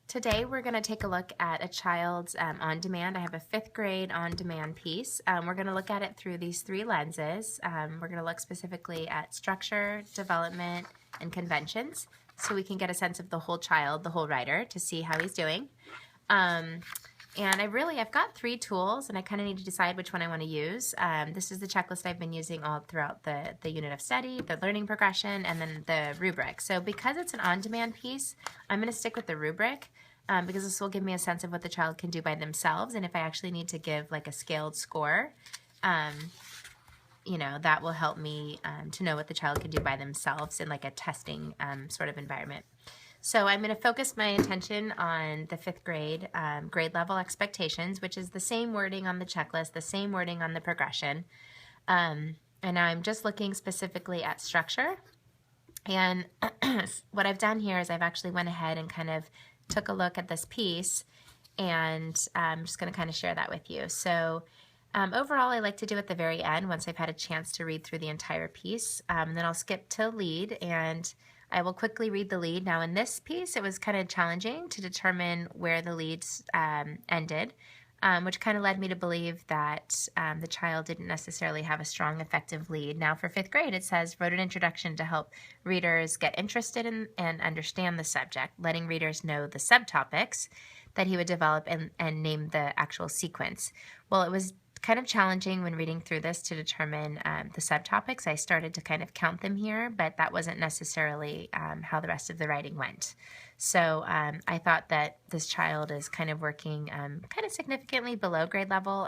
Today we're going to take a look at a child's on-demand. I have a 5th grade on-demand piece. We're going to look at it through these 3 lenses. We're going to look specifically at structure, development, and conventions, so we can get a sense of the whole child, the whole writer, to see how he's doing. And I've got 3 tools, and I kind of need to decide which one I want to use. This is the checklist I've been using all throughout the unit of study, the learning progression, and then the rubric. So because it's an on-demand piece, I'm going to stick with the rubric because this will give me a sense of what the child can do by themselves, and if I actually need to give like a scaled score, that will help me to know what the child can do by themselves in like a testing sort of environment. So I'm going to focus my attention on the 5th grade, grade level expectations, which is the same wording on the checklist, the same wording on the progression. And I'm just looking specifically at structure. And what I've done here is I've actually went ahead and kind of took a look at this piece, and I'm just going to kind of share that with you. So overall, I like to do at the very end once I've had a chance to read through the entire piece. Then I'll skip to lead, and I will quickly read the lead. Now in this piece, it was kind of challenging to determine where the leads ended, which kind of led me to believe that the child didn't necessarily have a strong, effective lead. Now for 5th grade, it says, wrote an introduction to help readers get interested in and understand the subject, letting readers know the subtopics that he would develop and name the actual sequence. Well, it was kind of challenging when reading through this to determine the subtopics. I started to kind of count them here, but that wasn't necessarily how the rest of the writing went. So I thought that this child is kind of working kind of significantly below grade level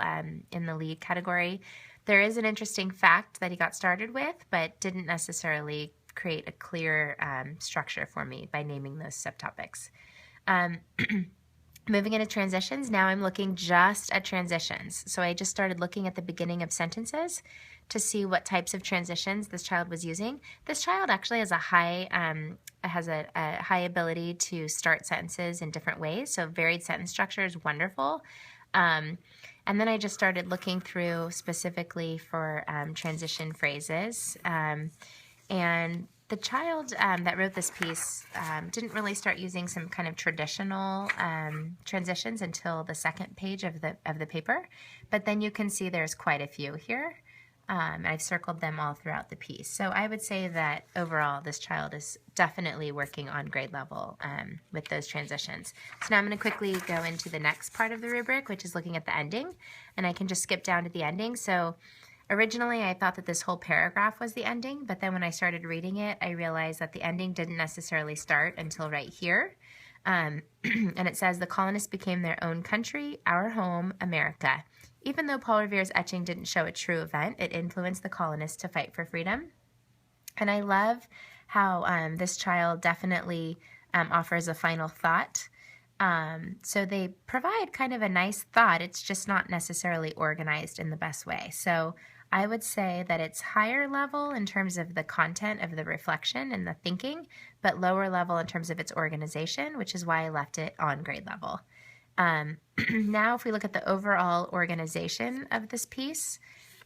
in the lead category. There is an interesting fact that he got started with, but didn't necessarily create a clear structure for me by naming those subtopics. Moving into transitions, now I'm looking just at transitions. So I just started looking at the beginning of sentences to see what types of transitions this child was using. This child actually has a high ability to start sentences in different ways. So varied sentence structure is wonderful. And then I just started looking through specifically for transition phrases. And the child that wrote this piece didn't really start using some kind of traditional transitions until the 2nd page of the paper, but then you can see there's quite a few here. I've circled them all throughout the piece. So I would say that overall this child is definitely working on grade level with those transitions. So now I'm going to quickly go into the next part of the rubric, which is looking at the ending, and I can just skip down to the ending. So originally, I thought that this whole paragraph was the ending, but then when I started reading it, I realized that the ending didn't necessarily start until right here. And it says, the colonists became their own country, our home, America. Even though Paul Revere's etching didn't show a true event, it influenced the colonists to fight for freedom. And I love how this child definitely offers a final thought. So they provide kind of a nice thought. It's just not necessarily organized in the best way. So I would say that it's higher level in terms of the content of the reflection and the thinking, but lower level in terms of its organization, which is why I left it on grade level. Now, if we look at the overall organization of this piece,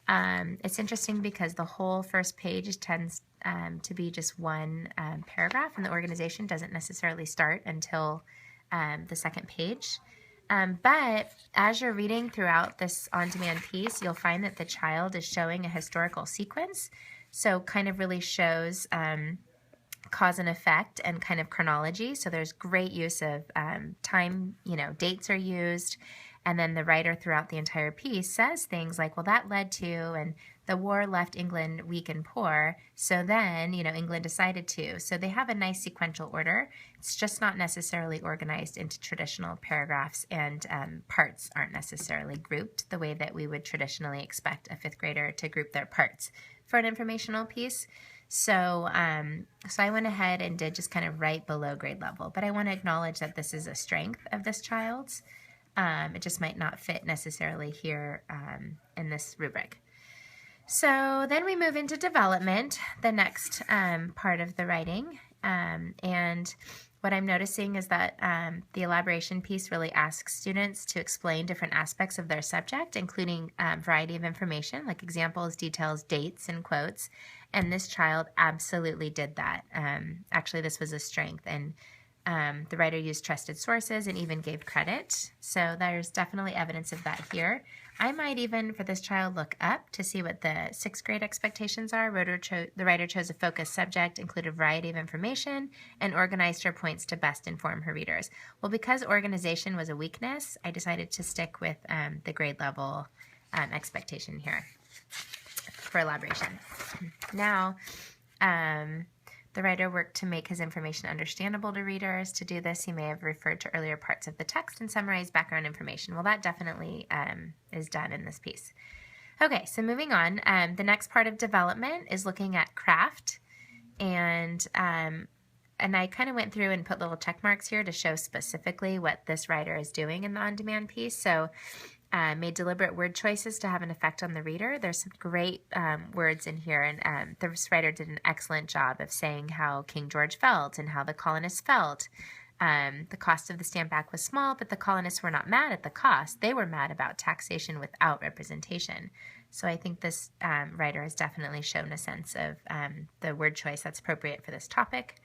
it's interesting because the whole first page tends to be just one paragraph, and the organization doesn't necessarily start until the 2nd page. But as you're reading throughout this on-demand piece, you'll find that the child is showing a historical sequence. So kind of really shows cause and effect and kind of chronology. So there's great use of time, dates are used. And then the writer throughout the entire piece says things like, well, that led to, and the war left England weak and poor. So then, England decided to. So they have a nice sequential order. It's just not necessarily organized into traditional paragraphs, and parts aren't necessarily grouped the way that we would traditionally expect a 5th grader to group their parts for an informational piece. So I went ahead and did just kind of right below grade level. But I want to acknowledge that this is a strength of this child's. It just might not fit necessarily here in this rubric. So then we move into development, the next part of the writing. And what I'm noticing is that the elaboration piece really asks students to explain different aspects of their subject, including a variety of information like examples, details, dates, and quotes. And this child absolutely did that. Actually, this was a strength. And The writer used trusted sources and even gave credit. So there's definitely evidence of that here. I might even, for this child, look up to see what the 6th grade expectations are. The writer chose a focused subject, included a variety of information, and organized her points to best inform her readers. Well, because organization was a weakness, I decided to stick with the grade level expectation here for elaboration. Now, the writer worked to make his information understandable to readers. To do this, he may have referred to earlier parts of the text and summarized background information. Well, that definitely is done in this piece. Okay, so moving on. The next part of development is looking at craft. And I kind of went through and put little check marks here to show specifically what this writer is doing in the on-demand piece. So made deliberate word choices to have an effect on the reader. There's some great words in here, and this writer did an excellent job of saying how King George felt and how the colonists felt. The cost of the Stamp Act was small, but the colonists were not mad at the cost. They were mad about taxation without representation. So I think this writer has definitely shown a sense of the word choice that's appropriate for this topic.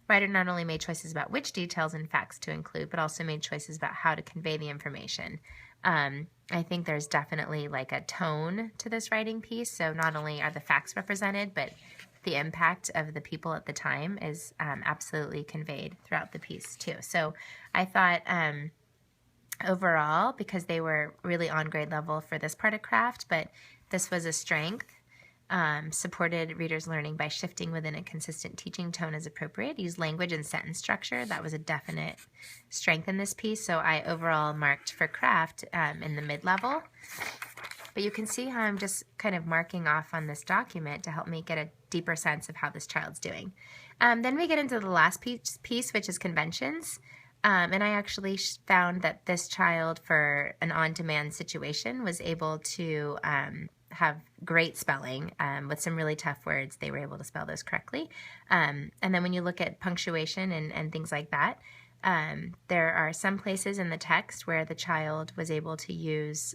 Writer not only made choices about which details and facts to include, but also made choices about how to convey the information. I think there's definitely like a tone to this writing piece. So not only are the facts represented, but the impact of the people at the time is absolutely conveyed throughout the piece too. So I thought overall, because they were really on grade level for this part of craft, but this was a strength, supported readers' learning by shifting within a consistent teaching tone as appropriate, used language and sentence structure. That was a definite strength in this piece. So I overall marked for craft in the mid-level. But you can see how I'm just kind of marking off on this document to help me get a deeper sense of how this child's doing. Then we get into the last piece, which is conventions. And I actually found that this child, for an on-demand situation, was able to have great spelling with some really tough words. They were able to spell those correctly. And then when you look at punctuation and things like that, there are some places in the text where the child was able to use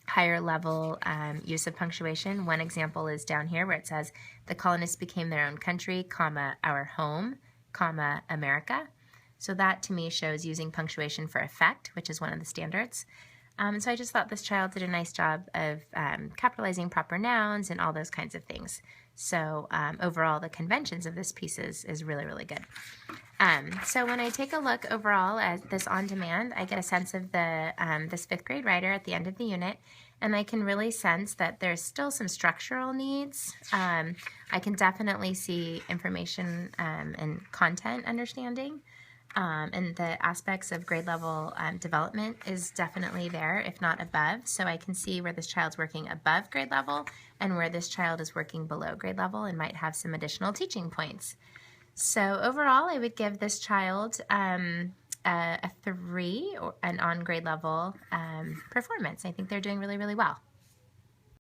higher level use of punctuation. One example is down here where it says, the colonists became their own country, comma, our home, comma, America. So that to me shows using punctuation for effect, which is one of the standards. So I just thought this child did a nice job of capitalizing proper nouns and all those kinds of things. So overall, the conventions of this piece is really, really good. So when I take a look overall at this on-demand, I get a sense of the this 5th grade writer at the end of the unit, and I can really sense that there's still some structural needs. I can definitely see information and content understanding. And the aspects of grade level development is definitely there, if not above. So I can see where this child's working above grade level and where this child is working below grade level and might have some additional teaching points. So overall, I would give this child a 3 or an on grade level performance. I think they're doing really, really well.